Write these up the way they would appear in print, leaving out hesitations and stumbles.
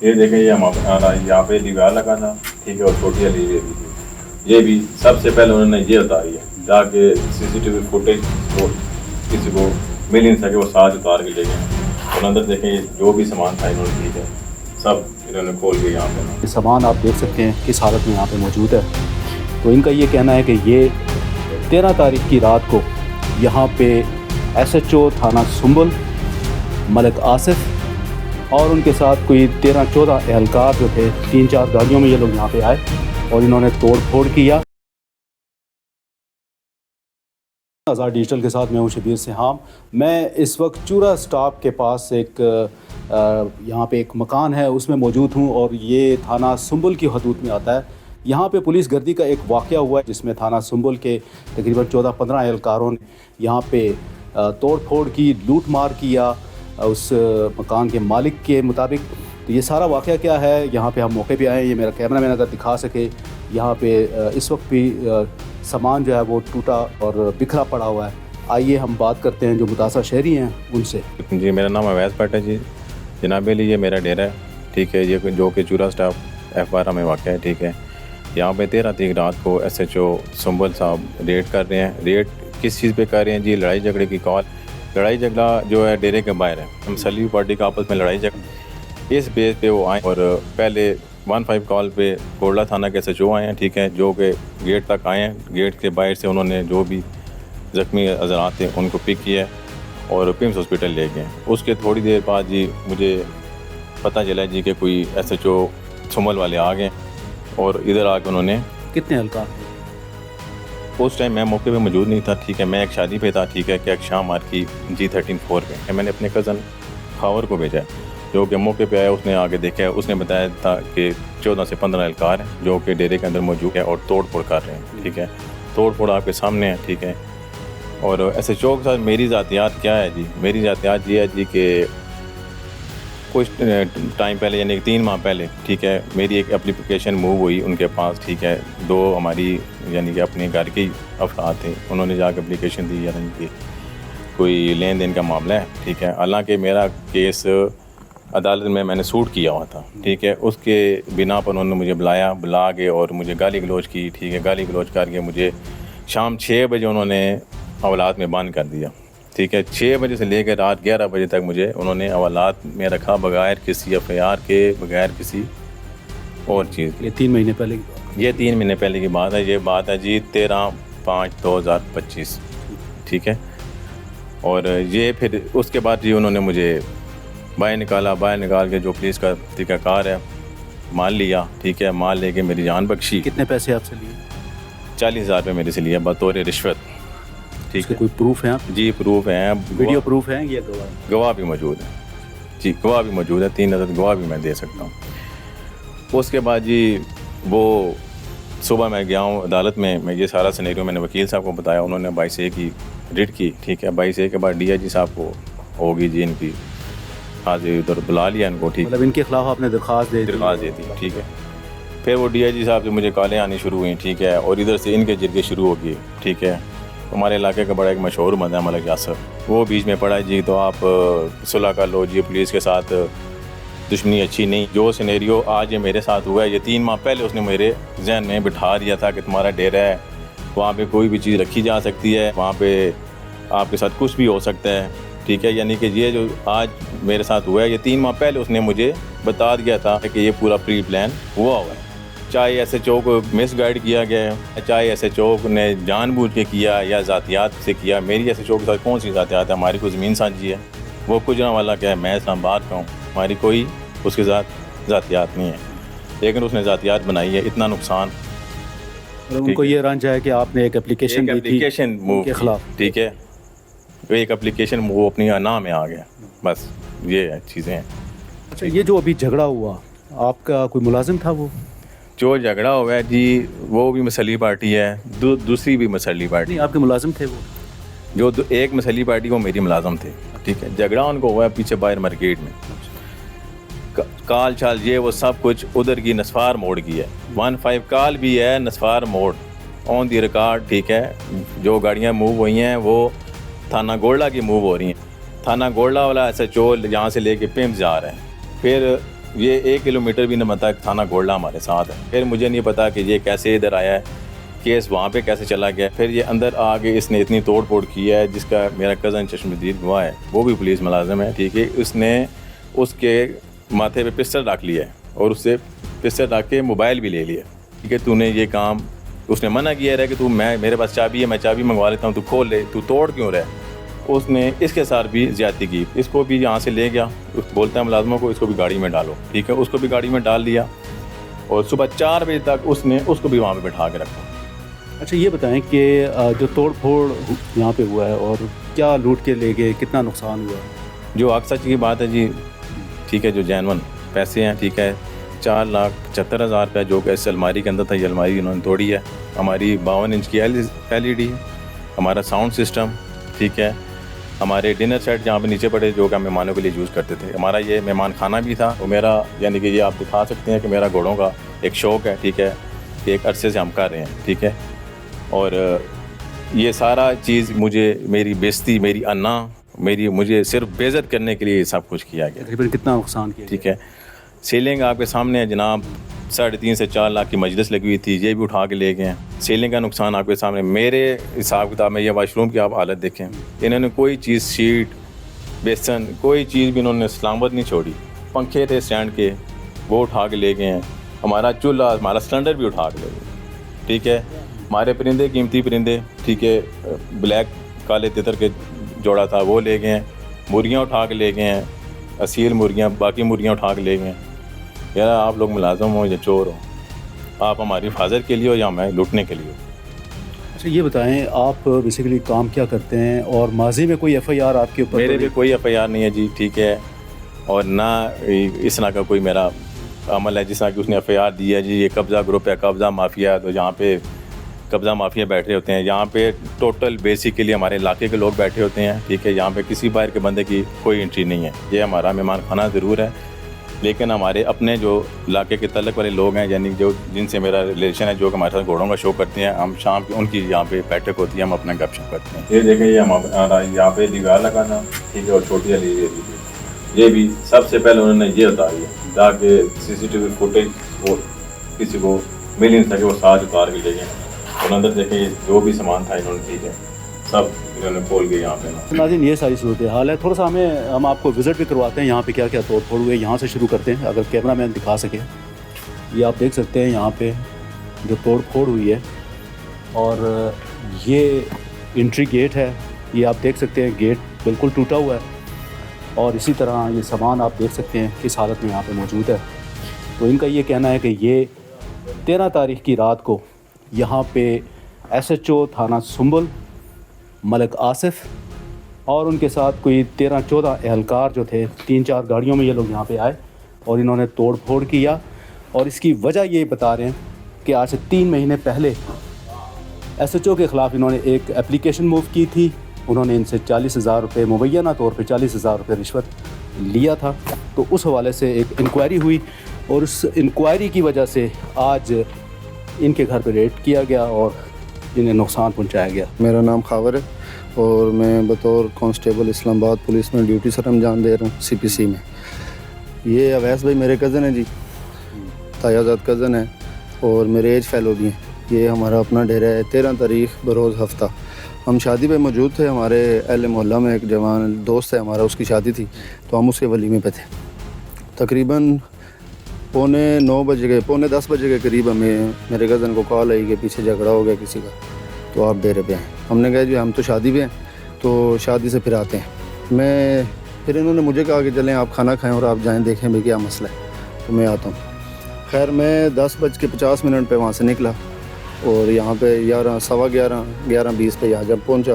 ये देखें, ये हमारा यहाँ पे दीवार लगा था, ठीक है, और छोटी वाली ये भी सबसे पहले उन्होंने ये उतारी है ताकि सीसीटीवी फुटेज को किसी को मिल नहीं सके, वो साथ उतार के ले गए। और अंदर देखें जो भी सामान था इन्होंने, ठीक है, सब इन्होंने खोल के यहाँ पे सामान आप देख सकते हैं किस हालत में यहाँ पे मौजूद है। तो इनका ये कहना है कि ये 13 तारीख की रात को यहाँ पे SHO थाना सुंबल मलिक आसिफ और उनके साथ कोई 13-14 एहलकार जो थे, 3-4 गाड़ियों में ये लोग यहाँ पे आए और इन्होंने तोड़ फोड़ किया। आज़ाद डिजिटल के साथ मैं हूँ शबीर सिहाम। मैं इस वक्त चूरा स्टॉप के पास एक यहाँ पे एक मकान है उसमें मौजूद हूँ और ये थाना सुंबल की हदूद में आता है। यहाँ पे पुलिस गर्दी का एक वाक़या हुआ है जिसमें थाना सुंबल के तकरीबन 14-15 एहलकारों ने यहाँ पे तोड़ फोड़ की, लूट मार किया उस मकान के मालिक के मुताबिक। तो ये सारा वाक़या क्या है, यहाँ पे हम मौके पे आए हैं। ये मेरा कैमरा मैन अगर दिखा सके, यहाँ पे इस वक्त भी सामान जो है वो टूटा और बिखरा पड़ा हुआ है। आइए हम बात करते हैं जो मुतासर शहरी हैं उनसे। जी, मेरा नाम अवैस भट्ट है जी। जनाब अली, ये मेरा डेरा है, ठीक है, ये जो कि चूरा स्टॉप F12 में वाक़ है, ठीक है। यहाँ पे 13 तारीख रात को SHO सुंबल साहब रेड कर रहे हैं। रेड किस चीज़ पे कर रहे हैं जी? लड़ाई झगड़े की कॉल। लड़ाई झगड़ा जो है डेरे के बाहर है, हम सली पार्टी का आपस में लड़ाई झगड़ा, इस बेस पे वो आए और पहले 15 कॉल पे कोरला थाना के SHO आए हैं, ठीक है, जो कि गेट तक आए हैं। गेट के बाहर से उन्होंने जो भी ज़ख्मी हज़रात थे उनको पिक किया और पिम्स हॉस्पिटल ले गए। उसके थोड़ी देर बाद जी मुझे पता चला जी कि कोई SHO सुंबल वाले आ गए और इधर आके उन्होंने कितने एहलकार? उस टाइम मैं मौके पे मौजूद नहीं था, ठीक है, मैं एक शादी पे था, ठीक है, कि एक शाम मार की G13-4 पे मैंने अपने कज़न खावर को भेजा, जो कि मौके पे आया। उसने आगे देखा, उसने बताया था कि 14 से 15 एहलकार हैं जो कि डेरे के अंदर मौजूद है और तोड़ फोड़ कर रहे हैं, ठीक है। तोड़ फोड़ आपके सामने है, ठीक है। और SHO के साथ मेरी ज़ातियात क्या है जी? मेरी ज़ातियात ये है जी कि कुछ टाइम पहले यानी 3 माह पहले, ठीक है, मेरी एक एप्लीकेशन मूव हुई उनके पास, ठीक है। 2 हमारी यानी कि अपने घर के अफराद थे, उन्होंने जाकर एप्लीकेशन दी यानी कि कोई लेन देन का मामला है, ठीक है। हालांकि मेरा केस अदालत में मैंने सूट किया हुआ था, ठीक है। उसके बिना पर उन्होंने मुझे बुला के और मुझे गाली गलौज की, ठीक है। गाली गलौज करके मुझे शाम 6 बजे उन्होंने हवालात में बंद कर दिया, ठीक है। 6 बजे से लेकर रात 11 बजे तक मुझे उन्होंने हवालात में रखा, बगैर किसी FIR के, बगैर किसी और चीज़। ये 3 महीने पहले की बात? ये 3 महीने पहले की बात है। ये बात है जी 13/5/2025, ठीक है। और ये फिर उसके बाद जी उन्होंने मुझे बाहर निकाल के जो पुलिस का तरीक़ाकार है माल लिया, ठीक है। माल लेके मेरी जान बख्शी। कितने पैसे आपसे लिए? 40,000 रुपये मेरे से लिया बतौर रिश्वत, ठीक है। कोई प्रूफ है? जी प्रूफ है, वीडियो प्रूफ है या गवाह भी मौजूद है जी, गवाह भी मौजूद है। 3 अदद गवाह भी मैं दे सकता हूँ। उसके बाद जी वो सुबह मैं गया हूँ अदालत में, मैं ये सारा सिनेरियो मैंने वकील साहब को बताया। उन्होंने 22A की रिट की, ठीक है। 22A के बाद DIG साहब को होगी जी इनकी हाजिर, उधर बुला लिया इनको, ठीक है। मतलब इनके खिलाफ आपने दरख्वास्त दे दी, ठीक है। फिर वो DIG साहब से मुझे कॉलें आनी शुरू हुई, ठीक है। और इधर से इनके जिरगे शुरू हो गए, ठीक है। हमारे इलाके का बड़ा एक मशहूर बंदा है मलिक यासर, वो बीच में पड़ा जी, तो आप सुलह कर लो जी, पुलिस के साथ दुश्मनी अच्छी नहीं। जो सिनेरियो आज ये मेरे साथ हुआ है, ये 3 माह पहले उसने मेरे जहन में बिठा दिया था कि तुम्हारा डेरा है, वहाँ पे कोई भी चीज़ रखी जा सकती है, वहाँ पे आपके साथ कुछ भी हो सकता है, ठीक है। यानी कि ये जो आज मेरे साथ हुआ है, ये 3 माह पहले उसने मुझे बता दिया था कि ये पूरा प्री प्लान हुआ है। चाहे SHO को मिस गाइड किया गया है, चाहे SHO ने जानबूझ के किया या ज़ातियात से किया। मेरी SHO के साथ कौन सी ज़ातियात है? हमारी कोई ज़मीन साझी है, वो गुजरां वाला क्या है, मैं इस्लामाबाद का हूँ, हमारी कोई उसके साथ ज़ातियात नहीं है, लेकिन उसने ज़ातियात बनाई है। इतना नुकसान उनको ये रंज है कि आपने एक एप्लीकेशन मूव के खिलाफ, ठीक है, एक एप्लीकेशन वो अपनी नाम में आ गया, बस ये चीज़ें हैं। अच्छा, ये जो अभी झगड़ा हुआ, आपका कोई मुलाजिम था? वो जो झगड़ा हुआ है जी, वो भी मसली पार्टी है, दूसरी भी मसली पार्टी। नहीं, आपके मुलाजिम थे वो? जो एक मसली पार्टी वो मेरी मुलाजम थे, ठीक है। झगड़ा उनको हुआ है पीछे बाहर मार्केट में, काल चाल ये वो सब कुछ उधर की नसवार मोड़ की है। 15 कॉल भी है नसवार मोड़ ऑन दी रिकॉर्ड, ठीक है। जो गाड़ियाँ मूव हुई हैं वो थाना गोल्डा की मूव हो रही हैं। थाना गोल्डा वाला SHO यहाँ से लेके पिम्स जा रहे हैं। फिर ये 1 किलोमीटर भी नहीं बनता, थाना घोड़ला हमारे साथ है। फिर मुझे नहीं पता कि ये कैसे इधर आया है, केस वहाँ पे कैसे चला गया। फिर ये अंदर आके इसने इतनी तोड़ फोड़ की है, जिसका मेरा कज़न चश्मदीद गवाह है, वो भी पुलिस मुलाजिम है, ठीक है। उसने उसके माथे पे पिस्टल रख लिया है और उससे पिस्टल रख के मोबाइल भी ले लिया, ठीक है। तूने ये काम, उसने मना किया है कि तू मेरे पास चाबी है, मैं चाबी मंगवा लेता हूँ, तू खोल ले, तू तोड़ क्यों रहा है। उसने इसके साथ भी ज़्यादती की, इसको भी यहाँ से ले गया, बोलता है मुलाजमों को इसको भी गाड़ी में डालो, ठीक है। उसको भी गाड़ी में डाल दिया और सुबह 4 बजे तक उसने उसको भी वहाँ पे बैठा के रखा। अच्छा ये बताएं कि जो तोड़ फोड़ यहाँ पे हुआ है और क्या लूट के ले गए, कितना नुकसान हुआ? जो हक सच की बात है जी, ठीक है, जो जैनवन पैसे हैं, ठीक है, 4,75,000 रुपये जो कि इस अलमारी के अंदर था, ये अलमारी इन्होंने तोड़ी है। हमारी 52 इंच की LED है, हमारा साउंड सिस्टम, ठीक है, हमारे डिनर सेट जहाँ पे नीचे पड़े, जो कि हम मेहमानों के लिए यूज़ करते थे। हमारा ये मेहमान खाना भी था। वो मेरा, यानी कि ये आप दिखा सकते हैं कि मेरा घोड़ों का एक शौक़ है, ठीक है, कि एक अरसे से हम कर रहे हैं, ठीक है। और ये सारा चीज़ मुझे, मेरी बेइज्जती, मेरी अन्ना, मुझे सिर्फ बेइज्जत करने के लिए सब कुछ किया गया। तकरीबन कितना नुकसान किया? ठीक है, सीलिंग आपके सामने है जनाब, 3.5 से 4 लाख की मजलिस लगी हुई थी, ये भी उठा के ले गए हैं। सीलिंग का नुकसान आपके सामने, मेरे हिसाब किताब में ये वाशरूम की आप हालत देखें, इन्होंने कोई चीज़, शीट, बेसन, कोई चीज़ भी इन्होंने सलामत नहीं छोड़ी। पंखे थे स्टैंड के, वो उठा के ले गए हैं। हमारा चूल्हा, हमारा सिलेंडर भी उठा के ले गए, ठीक है। हमारे परिंदे, कीमती परिंदे, ठीक है, ब्लैक काले तितर के जोड़ा था, वो ले गए हैं। मुर्गियाँ उठा के ले गए हैं, असील मुर्गियाँ, बाकी मुर्गियाँ उठा के ले गए हैं। यार आप लोग मुलाज़िम हो या चोर हो, आप हमारी हिफाजत के लिए हो या हमें लूटने के लिए हो। अच्छा ये बताएं, आप बेसिकली काम क्या करते हैं और माजी में कोई FIR आपके ऊपर? मेरे भी कोई FIR नहीं है जी, ठीक है, और ना इस तरह का कोई मेरा अमल है जिस तरह की उसने FIR दी है जी। ये कब्ज़ा ग्रुप है, कब्ज़ा माफिया, तो यहाँ पे कब्ज़ा माफिया बैठे होते हैं। यहाँ पे टोटल बेसिकली हमारे इलाके के लोग बैठे होते हैं, ठीक है। यहाँ पे किसी बाहर के बंदे की कोई एंट्री नहीं है। ये हमारा मेहमान खाना ज़रूर है, लेकिन हमारे अपने जो इलाके के तल्लक वाले लोग हैं, यानी जो जिनसे मेरा रिलेशन है, जो हमारे साथ घोड़ों का शो करते हैं, हम शाम की उनकी यहाँ पे बैठक होती है, हम अपना गपशप करते हैं। ये देखें, ये हमारा यहाँ पे दीवार लगाना, ठीक है, और छोटी वाली ये भी सबसे पहले उन्होंने ये उतारी है ताकि CCTV फुटेज वो किसी को मिल नहीं सके, वो साथ उतार के ले गए। और अंदर देखें जो भी सामान था इन्होंने, ठीक है, सब इन्होंने खोल के यहाँ पे ना। नाज़रीन ये सारी सूरत हाल है। थोड़ा सा हम आपको विज़िट भी करवाते हैं यहाँ पे क्या क्या तोड़ फोड़ हुए। यहाँ से शुरू करते हैं, अगर कैमरा मैन दिखा सके। ये आप देख सकते हैं यहाँ पे जो तोड़ फोड़ हुई है, और ये एंट्री गेट है, ये आप देख सकते हैं, गेट बिल्कुल टूटा हुआ है। और इसी तरह ये सामान आप देख सकते हैं किस हालत में यहाँ पे मौजूद है। तो इनका ये कहना है कि ये 13 तारीख की रात को यहाँ पे SHO थाना सुंबल मलिक आसिफ और उनके साथ कोई 13-14 एहलकार जो थे, 3-4 गाड़ियों में ये लोग यहाँ पे आए और इन्होंने तोड़ फोड़ किया। और इसकी वजह ये बता रहे हैं कि आज से 3 महीने पहले SHO के ख़िलाफ़ इन्होंने एक एप्लीकेशन मूव की थी। उन्होंने इनसे 40,000 रुपये मुबैना तौर पे 40,000 रुपये रिश्वत लिया था। तो उस हवाले से एक इंक्वायरी हुई और उस इंक्वायरी की वजह से आज इनके घर पे रेड किया गया और इन्हें नुकसान पहुंचाया गया। मेरा नाम खावर है और मैं बतौर कांस्टेबल इस्लामाबाद पुलिस में ड्यूटी सर अंजाम दे रहा हूँ CPC में। ये अवैस भाई मेरे कज़न है जी, तायाजाद कज़न है और मेरे एज फेलो भी हैं। ये हमारा अपना डेरा है। 13 तारीख बरोज़ हफ्ता हम शादी पे मौजूद थे। हमारे अहले मोहल्ला में एक जवान दोस्त है हमारा, उसकी शादी थी, तो हम उसके वलीमे पे थे। तकरीबन 9:45 बजे के करीब हमें मेरे कज़न को कॉल आई कि पीछे झगड़ा हो गया किसी का, तो आप डेरे पे हैं। हमने कहा जी हम तो शादी पे हैं, तो शादी से फिर आते हैं। फिर इन्होंने मुझे कहा कि चलें आप खाना खाएं और आप जाएं देखें भाई क्या मसला है, तो मैं आता हूँ। खैर मैं 10:50 पे वहाँ से निकला और यहाँ पे 11:20 पे यहाँ जब पहुँचा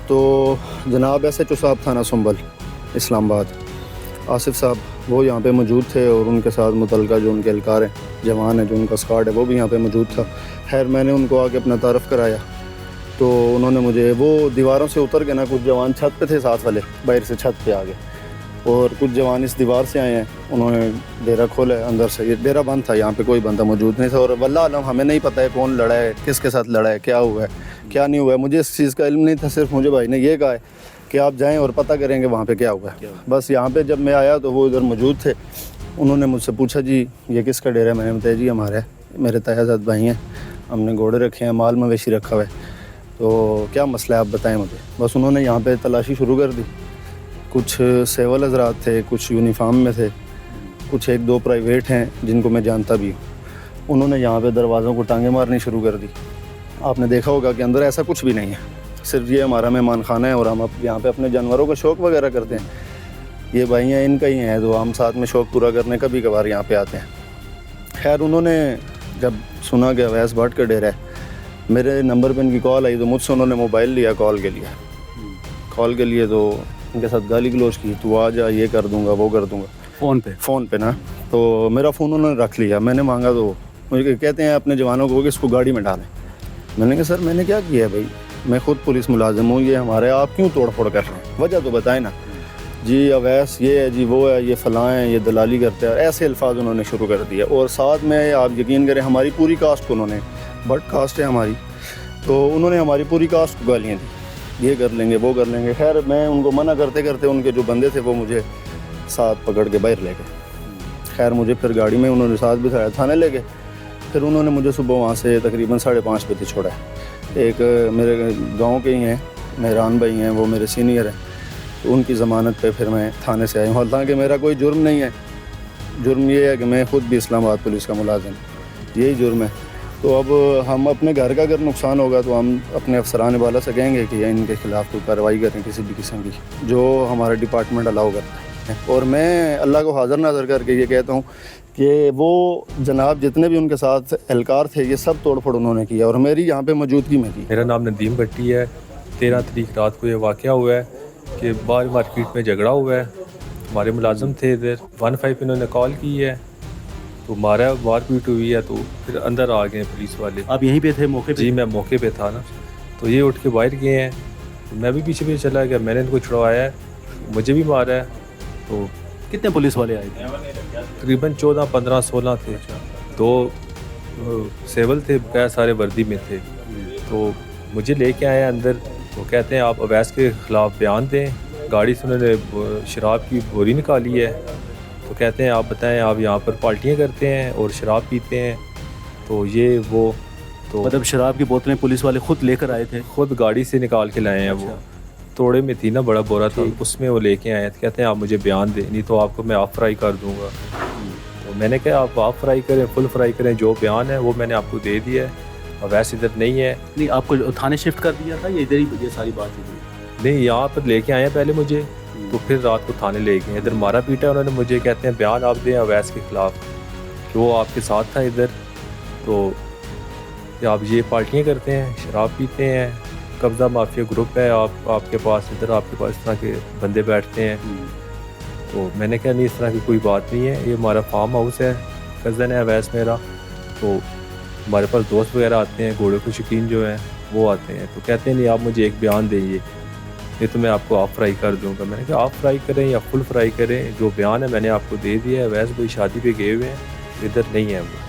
तो जनाब SHO साहब थाना सुंबल इस्लामाबाद आसिफ साहब वो यहाँ पे मौजूद थे और उनके साथ मुतलका जो उनके एहलकार हैं, जवान है, जो उनका स्क्वाड है, वो भी यहाँ पे मौजूद था। खैर मैंने उनको आके अपना तारफ़ कराया तो उन्होंने मुझे, वो दीवारों से उतर के ना, कुछ जवान छत पे थे साथ वाले, बाहर से छत पे आ गए और कुछ जवान इस दीवार से आए हैं। उन्होंने डेरा खोला है अंदर से, ये डेरा बंद था, यहाँ पे कोई बंदा मौजूद नहीं था। और वल्लाह आलम हमें नहीं पता है कौन लड़ा है, किसके साथ लड़ा है, क्या हुआ है, क्या नहीं हुआ है, मुझे इस चीज़ का इल्म नहीं था। सिर्फ मुझे भाई ने ये कहा है कि आप जाएं और पता करेंगे वहाँ पे क्या हुआ है। बस यहाँ पे जब मैं आया तो वो इधर मौजूद थे, उन्होंने मुझसे पूछा जी ये किसका डेरा है। मैंने बताया जी हमारा है, मेरे तायाजाद भाई हैं, हमने घोड़े रखे हैं, माल मवेशी रखा हुआ है, तो क्या मसला है आप बताएं मुझे। बस उन्होंने यहाँ पे तलाशी शुरू कर दी। कुछ सिविल हजरात थे, कुछ यूनिफॉर्म में थे, कुछ एक दो प्राइवेट हैं जिनको मैं जानता भी हूँ। उन्होंने यहाँ पे दरवाज़ों को टांगे मारनी शुरू कर दी। आपने देखा होगा कि अंदर ऐसा कुछ भी नहीं है, सिर्फ ये हमारा मेहमान खाना है और हम यहाँ पे अपने जानवरों का शौक़ वगैरह करते हैं। ये भाई हैं, इनका ही हैं, तो हम साथ में शौक़ पूरा करने कभी कभार यहाँ पे आते हैं। खैर उन्होंने जब सुना कि अवैस भट्ट का डेरा है, मेरे नंबर पर इनकी कॉल आई तो मुझसे उन्होंने मोबाइल लिया कॉल के लिए तो इनके साथ गाली गलोच की, तू आ जा, ये कर दूँगा वो कर दूँगा, फ़ोन पे ना। तो मेरा फ़ोन उन्होंने रख लिया, मैंने मांगा तो मुझे कहते हैं अपने जवानों को कि इसको गाड़ी में डालें। मैंने कहा सर मैंने क्या किया है भाई, मैं ख़ुद पुलिस मुलाजिम हूँ, ये हमारे, आप क्यों तोड़ फोड़ कर रहे हैं, वजह तो बताएं ना। जी अवैस ये है जी वो है, ये फ़लाँ है, ये दलाली करते हैं, ऐसे अल्फाज उन्होंने शुरू कर दिया। और साथ में आप यकीन करें हमारी पूरी कास्ट को, उन्होंने भट्ट कास्ट है हमारी, तो उन्होंने हमारी पूरी कास्ट को गालियाँ दी, ये कर लेंगे वो कर लेंगे। खैर मैं उनको मना करते करते उनके जो बंदे थे वो मुझे साथ पकड़ के बाहर ले गए। खैर मुझे फिर गाड़ी में उन्होंने साथ बिठाया, थाने ले गए। फिर उन्होंने मुझे सुबह वहाँ से तकरीबन 5:30 बजे छोड़ा है। एक मेरे गांव के ही हैं, मेहरान भाई हैं, वो मेरे सीनियर हैं, तो उनकी ज़मानत पे फिर मैं थाने से आया हूँ। हालांकि मेरा कोई जुर्म नहीं है, जुर्म ये है कि मैं ख़ुद भी इस्लामाबाद पुलिस का मुलाजिम, यही जुर्म है। तो अब हम अपने घर का अगर नुकसान होगा तो हम अपने अफसरान वाला से कहेंगे कि इनके ख़िलाफ़ कोई कार्रवाई करें किसी भी किस्म की, जो हमारा डिपार्टमेंट अलाउ करता है। और मैं अल्लाह को हाज़िर नाज़र करके ये कहता हूँ कि वो जनाब जितने भी उनके साथ एहलकार थे ये सब तोड़ फोड़ उन्होंने किया और मेरी यहाँ पे मौजूदगी में की। मेरा नाम नदीम भट्टी है। 13 तारीख रात को ये वाक़या हुआ है कि बाहर मार्केट में झगड़ा हुआ है। हमारे मुलाजिम थे इधर, 15 इन्होंने कॉल की है तो मारपीट हुई है, तो फिर अंदर आ गए पुलिस वाले। आप यहीं पे थे मौके पे? जी मैं मौके पे था ना। तो ये उठ के बाहर गए हैं, तो मैं भी पीछे चला गया, मैंने इनको छुड़वाया है, मुझे भी मारा है। तो कितने पुलिस वाले आए थे? तकरीबन 14, 15, 16 थे। 2 सिविल थे, क्या सारे वर्दी में थे। तो मुझे लेके आए अंदर, वो कहते हैं आप अवैस के ख़िलाफ़ बयान दें। गाड़ी से उन्होंने शराब की बोरी निकाली है, तो कहते हैं आप बताएं, आप यहाँ पर पार्टियाँ करते हैं और शराब पीते हैं, तो ये वो। तो मतलब शराब की बोतलें पुलिस वाले ख़ुद लेकर आए थे? ख़ुद गाड़ी से निकाल के लाए हैं। वो तोड़े में थी ना, बड़ा बोरा था, उसमें वो लेके आए। कहते हैं आप मुझे बयान दें, नहीं तो आपको मैं ऑफ फ्राई कर दूँगा। तो मैंने कहा आप ऑफ फ्राई करें, फुल फ्राई करें, जो बयान है वो मैंने आपको दे दिया है। और वैसे इधर नहीं है। नहीं, आपको थाने शिफ्ट कर दिया था या इधर ही ये सारी बात हुई? नहीं, यहाँ पर लेके आए हैं पहले मुझे, तो फिर रात को थाने ले गए। इधर मारा पीटा उन्होंने मुझे, कहते हैं बयान आप दें अवैस के ख़िलाफ़ कि वो आपके साथ था इधर, तो आप ये पार्टियाँ करते हैं, शराब पीते हैं, कब्ज़ा माफिया ग्रुप है आपके पास, इधर आपके पास इस तरह के बंदे बैठते हैं। तो मैंने कहा नहीं, इस तरह की कोई बात नहीं है, ये हमारा फार्म हाउस है, कज़न है अवैस मेरा, तो हमारे पास दोस्त वगैरह आते हैं, घोड़े के शौकीन जो हैं वो आते हैं। तो कहते हैं नहीं आप मुझे एक बयान देंगे, नहीं तो मैं आपको ऑफ फ्राई कर दूंगा। मैंने कहा ऑफ फ्राई करें या फुल फ्राई करें, जो बयान है मैंने आपको दे दिया है। अवैस भाई शादी पे गए हुए हैं, इधर नहीं है वो।